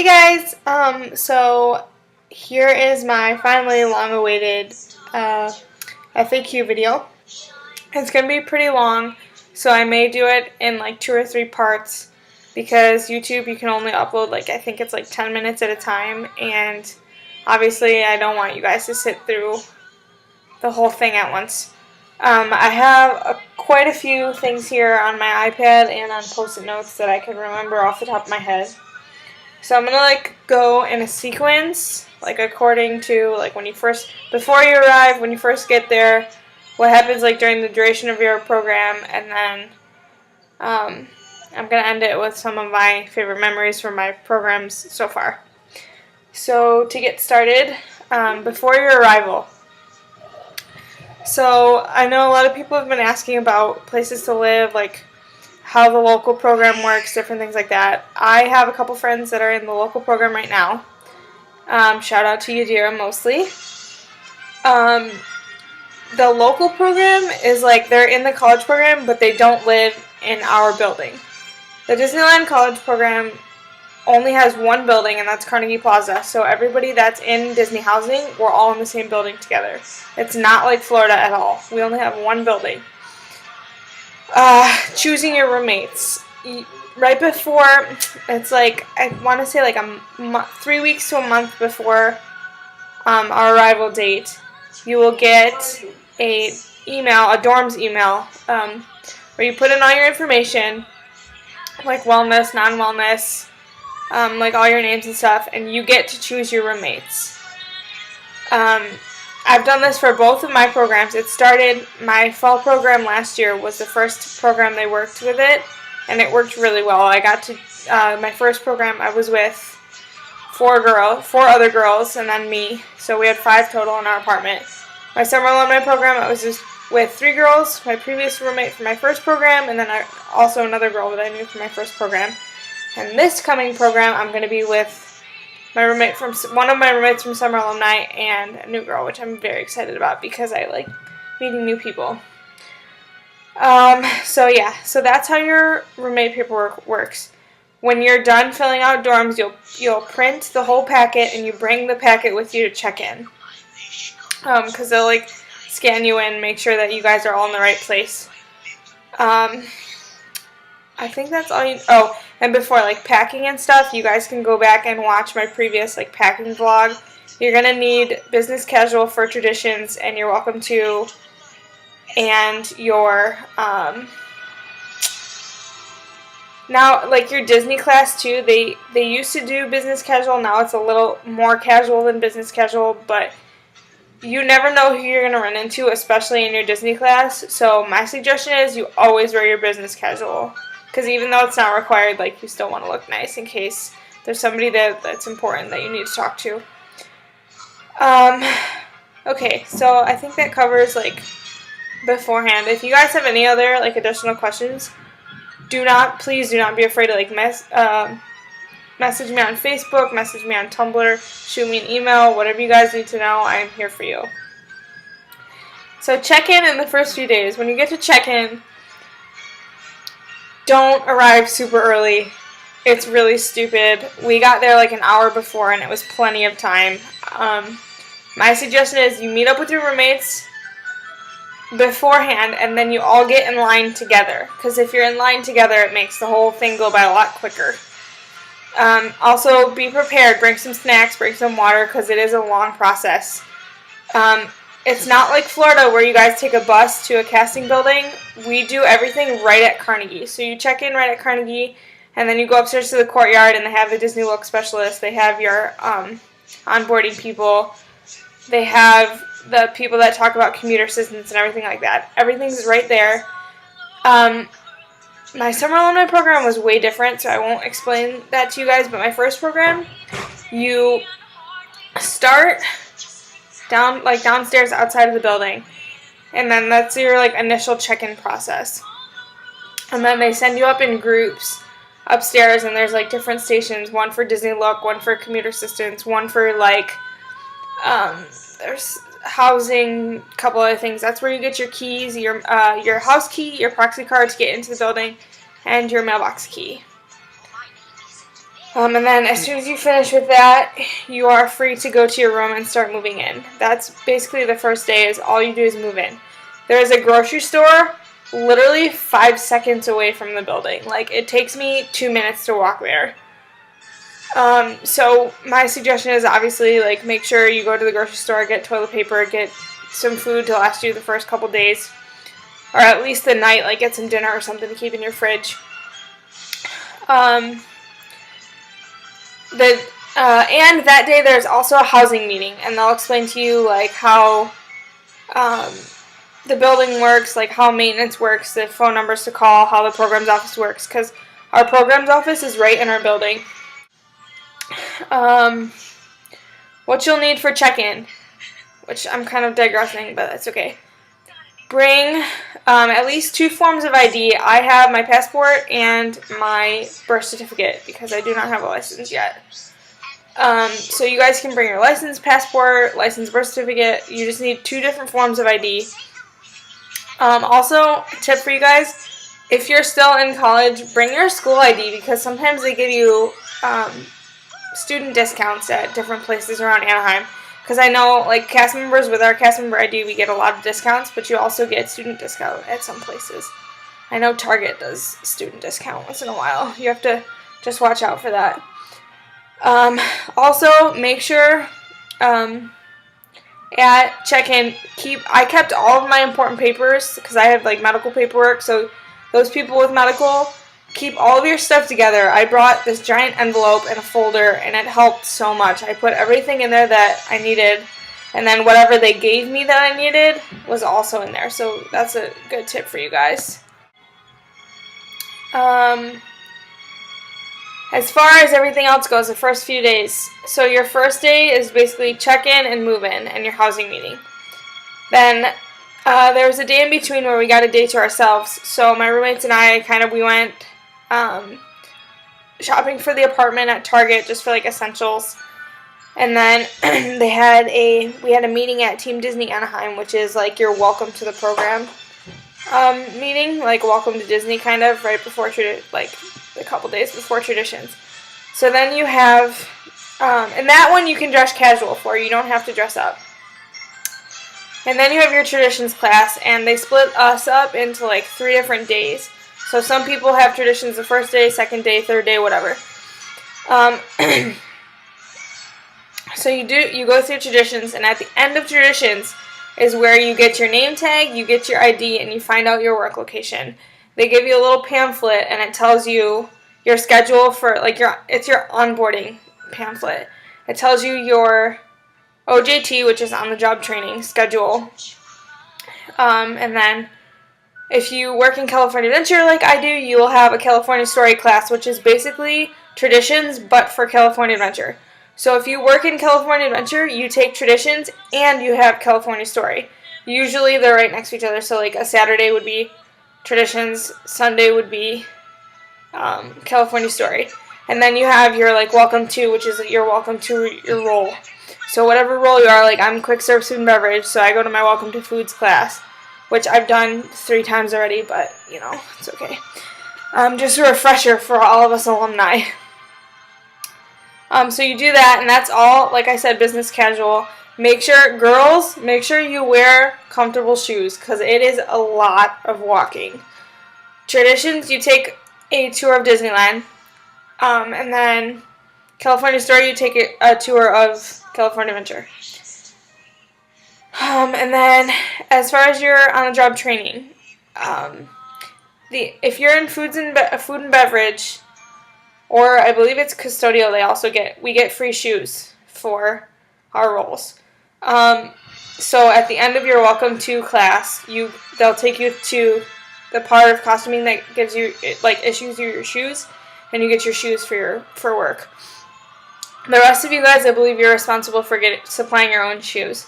Hey guys, so here is my finally long-awaited FAQ video. It's going to be pretty long, so I may do it in like 2 or 3 parts because YouTube you can only upload I think it's 10 minutes at a time, and obviously I don't want you guys to sit through the whole thing at once. I have quite a few things here on my iPad and on Post-it notes that I can remember off the top of my head. So I'm going to go in a sequence, according to when you first, before you arrive, when you first get there, what happens during the duration of your program, and then I'm going to end it with some of my favorite memories from my programs so far. So to get started, before your arrival. So I know a lot of people have been asking about places to live, how the local program works, different things like that. I have a couple friends that are in the local program right now. Shout out to Yadira mostly. The local program is they're in the college program, but they don't live in our building. The Disneyland college program only has one building, and that's Carnegie Plaza. So everybody that's in Disney housing, we're all in the same building together. It's not like Florida at all. We only have one building. Choosing your roommates. Right before, it's I want to say 3 weeks to a month before our arrival date, you will get a dorms email, where you put in all your information, wellness, non-wellness, all your names and stuff, and you get to choose your roommates. I've done this for both of my programs. It started, my fall program last year was the first program they worked with it, and it worked really well. I got to, my first program I was with 4 other girls, and then me, so we had 5 total in our apartment. My summer alumni program, I was just with 3 girls, my previous roommate from my first program, and then also another girl that I knew from my first program. And this coming program, I'm going to be with one of my roommates from summer alumni and a new girl, which I'm very excited about because I like meeting new people. So that's how your roommate paperwork works. When you're done filling out dorms, you'll print the whole packet and you bring the packet with you to check in. Because they'll scan you in, make sure that you guys are all in the right place. I think that's all you... Oh, and before, packing and stuff, you guys can go back and watch my previous, packing vlog. You're going to need business casual for traditions, and you're welcome to, and your, now, your Disney class, too, they used to do business casual. Now it's a little more casual than business casual, but you never know who you're going to run into, especially in your Disney class. So my suggestion is you always wear your business casual. Because even though it's not required, you still want to look nice in case there's somebody that's important that you need to talk to. Okay, so I think that covers, beforehand. If you guys have any other, additional questions, please do not be afraid to, message me on Facebook, message me on Tumblr, shoot me an email, whatever you guys need to know, I am here for you. So check-in in the first few days. When you get to check-in, don't arrive super early. It's really stupid. We got there an hour before and it was plenty of time. My suggestion is you meet up with your roommates beforehand and then you all get in line together. Because if you're in line together, it makes the whole thing go by a lot quicker. Also, be prepared. Bring some snacks, bring some water, because it is a long process. It's not like Florida where you guys take a bus to a casting building. We do everything right at Carnegie. So you check in right at Carnegie, and then you go upstairs to the courtyard, and they have the Disney Look specialist. They have your onboarding people. They have the people that talk about commuter assistance and everything like that. Everything's right there. My summer alumni program was way different, so I won't explain that to you guys. But my first program, you start downstairs outside of the building, and then that's your initial check-in process, and then they send you up in groups upstairs, and there's different stations, one for Disney Look, one for commuter assistance, one for there's housing, a couple other things. That's where you get your keys, your house key, your proxy card to get into the building, and your mailbox key. And then as soon as you finish with that, you are free to go to your room and start moving in. That's basically the first day, is all you do is move in. There is a grocery store literally 5 seconds away from the building. Like, it takes me 2 minutes to walk there. So my suggestion is obviously, like, make sure you go to the grocery store, get toilet paper, get some food to last you the first couple days, or at least the night, like get some dinner or something to keep in your fridge. And that day there's also a housing meeting, and they'll explain to you like how the building works, like how maintenance works, the phone numbers to call, how the programs office works, because our programs office is right in our building. What you'll need for check-in, which I'm kind of digressing, but that's okay. Bring at least 2 forms of ID. I have my passport and my birth certificate because I do not have a license yet. So you guys can bring your license, passport, license, birth certificate. You just need 2 different forms of ID. Also, tip for you guys, if you're still in college, bring your school ID because sometimes they give you student discounts at different places around Anaheim. Because I know, like, cast members, with our cast member ID, we get a lot of discounts, but you also get student discount at some places. I know Target does student discount once in a while. You have to just watch out for that. Also, make sure at check-in, I kept all of my important papers because I have, like, medical paperwork, so those people with medical, keep all of your stuff together. I brought this giant envelope and a folder, and it helped so much. I put everything in there that I needed, and then whatever they gave me that I needed was also in there. So that's a good tip for you guys. As far as everything else goes, the first few days. So your first day is basically check-in and move-in and your housing meeting. Then there was a day in between where we got a day to ourselves. So my roommates and I we went shopping for the apartment at Target just for like essentials, and then we had a meeting at Team Disney Anaheim, which is like your welcome to the program meeting, like welcome to Disney, kind of right before like a couple days before traditions. So then you have and that one you can dress casual for, you don't have to dress up. And then you have your traditions class, and they split us up into like 3 different days. So some people have traditions the first day, second day, third day, whatever. So you go through traditions, and at the end of traditions is where you get your name tag, you get your ID, and you find out your work location. They give you a little pamphlet, and it tells you your schedule for it's your onboarding pamphlet. It tells you your OJT, which is on-the-job training schedule, and then if you work in California Adventure like I do, you will have a California Story class, which is basically traditions but for California Adventure. So if you work in California Adventure, you take traditions and you have California Story. Usually they're right next to each other, so like a Saturday would be traditions, Sunday would be California Story. And then you have your like welcome to, which is your welcome to your role. So whatever role you are, like I'm quick serve food and beverage, so I go to my welcome to foods class, which I've done 3 times already, but you know, it's okay. Just a refresher for all of us alumni. So you do that, and that's all, like I said, business casual. Girls, make sure you wear comfortable shoes, because it is a lot of walking. Traditions, you take a tour of Disneyland, and then California Story, you take a tour of California Adventure. And then, as far as your on-the-job training, if you're in food and beverage, or I believe it's custodial, we get free shoes for our roles. So at the end of your welcome to class, they'll take you to the part of costuming that gives you, issues you your shoes, and you get your shoes for work. The rest of you guys, I believe you're responsible for supplying your own shoes.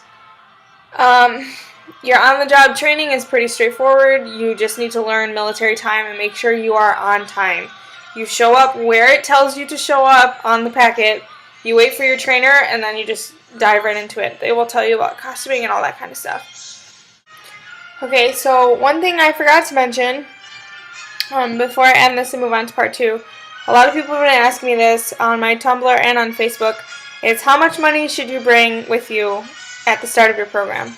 Your on-the-job training is pretty straightforward. You just need to learn military time and make sure you are on time. You show up where it tells you to show up on the packet. You wait for your trainer, and then you just dive right into it. They will tell you about costuming and all that kind of stuff. Okay, so one thing I forgot to mention before I end this and move on to part 2. A lot of people have been asking me this on my Tumblr and on Facebook. It's how much money should you bring with you at the start of your program?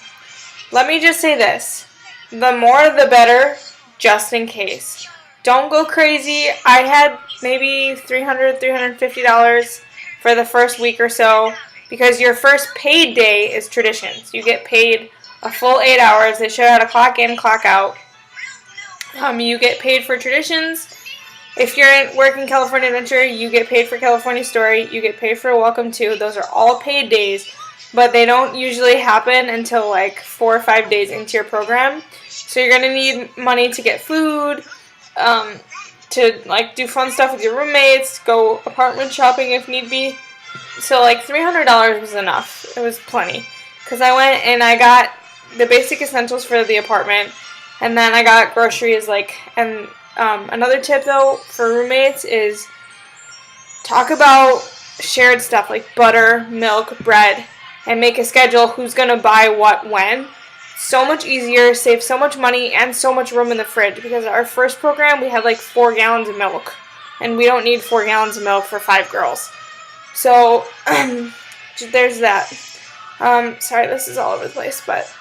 Let me just say this. The more the better, just in case. Don't go crazy. I had maybe $300, $350 for the first week or so because your first paid day is traditions. You get paid a full 8 hours. They show you how to clock in, clock out. You get paid for traditions. If you're working California Adventure, you get paid for California Story. You get paid for Welcome To. Those are all paid days, but they don't usually happen until like 4 or 5 days into your program. So you're gonna need money to get food, to like do fun stuff with your roommates, go apartment shopping if need be. So like $300 was enough. It was plenty, because I went and I got the basic essentials for the apartment, and then I got groceries and. Another tip though for roommates is talk about shared stuff like butter, milk, bread, and make a schedule who's going to buy what when. So much easier, save so much money and so much room in the fridge, because our first program we had like 4 gallons of milk, and we don't need 4 gallons of milk for 5 girls. So there's that. Sorry, this is all over the place, but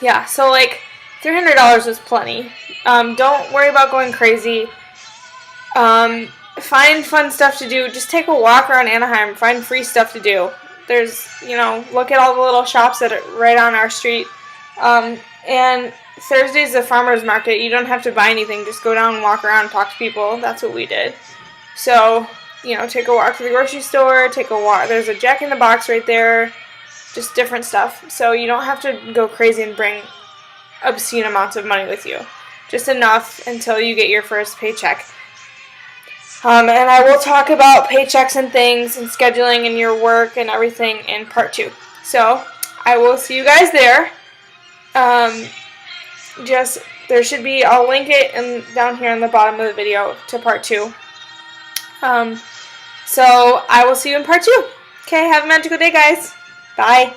yeah, so like $300 was plenty. Don't worry about going crazy. Find fun stuff to do. Just take a walk around Anaheim. Find free stuff to do. There's, look at all the little shops that are right on our street. And Thursday's the farmer's market. You don't have to buy anything. Just go down and walk around and talk to people. That's what we did. So, take a walk to the grocery store. Take a walk. There's a Jack in the Box right there. Just different stuff. So you don't have to go crazy and bring obscene amounts of money with you. Just enough until you get your first paycheck. And I will talk about paychecks and things and scheduling and your work and everything in part 2. So I will see you guys there. There should be, I'll link it down here in the bottom of the video to part 2. So I will see you in part 2. Okay, have a magical day, guys. Bye.